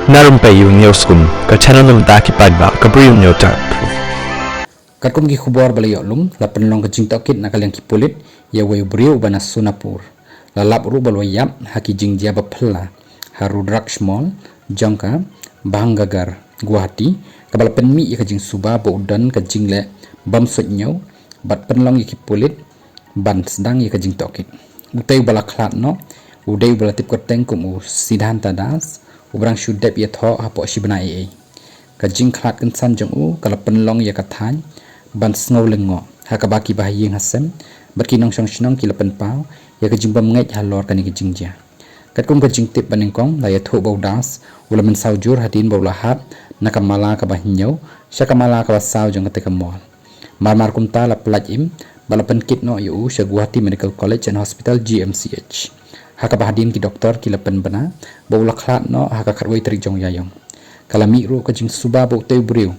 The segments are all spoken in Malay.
Na Rympei U ke channel nabynta ki paidbah ke Bri U Hynñiewtrep. Katkum ki khubor balayok lum la penlong ke jing tokit na kaliang ki pulit ya wayu briew bana sunapur la lap ru balwayap haki jingjia ba phylla haru drak small jong ka banggagar Guwahati kabal penmi ya ka jing suba ba udan ka jing le bam sot nyau bat penlong ya ki pulit ban sedang ya ka jing tokit utay bala khlat no udai bala tip kyrteng kum u sidhanta das ubrang shudep ya tho hapoh shibun ka jing khlat kan san jong u kala penlong ya ka than ban snow lengo hakabaki bahayeng hasem berki nong song shnong ki lapen pau ya ka jing bam ngai halor kan ki jingjia katkum ka jing tip banengkong la ya tho bau das ulamen saujur hadin bau lahat nakamala ka bahinyau shakamala ka basau jong ka tekamol marmar kumta la plaj im balapan kit no yu Guwahati Medical College and Hospital GMCH hakabahadin ki doktor ki lapen bana bau lakhlat no hakakharwai trik jong yayong kalami ru ka jing suba bau teu briew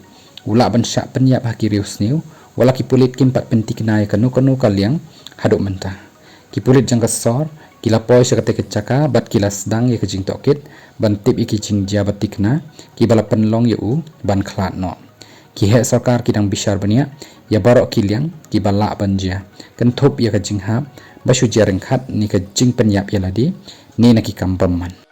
ula ban syak penyap haki riu sniu wala ki pulit kim pat pentik nai kanu kaliang haduk mentah ki pulit jang kasor kila poi sakate kecaka bat kila sedang ya kejing tokit ban tip iki jingjia batikna ki bala penlong yu ban khlat no ki he sarkar kidang bishar bania ya baroh kiliang ki bala banja kan thop ya kejing hap basu jareng khat ni kejing penyap ya ladi ni naki kampaman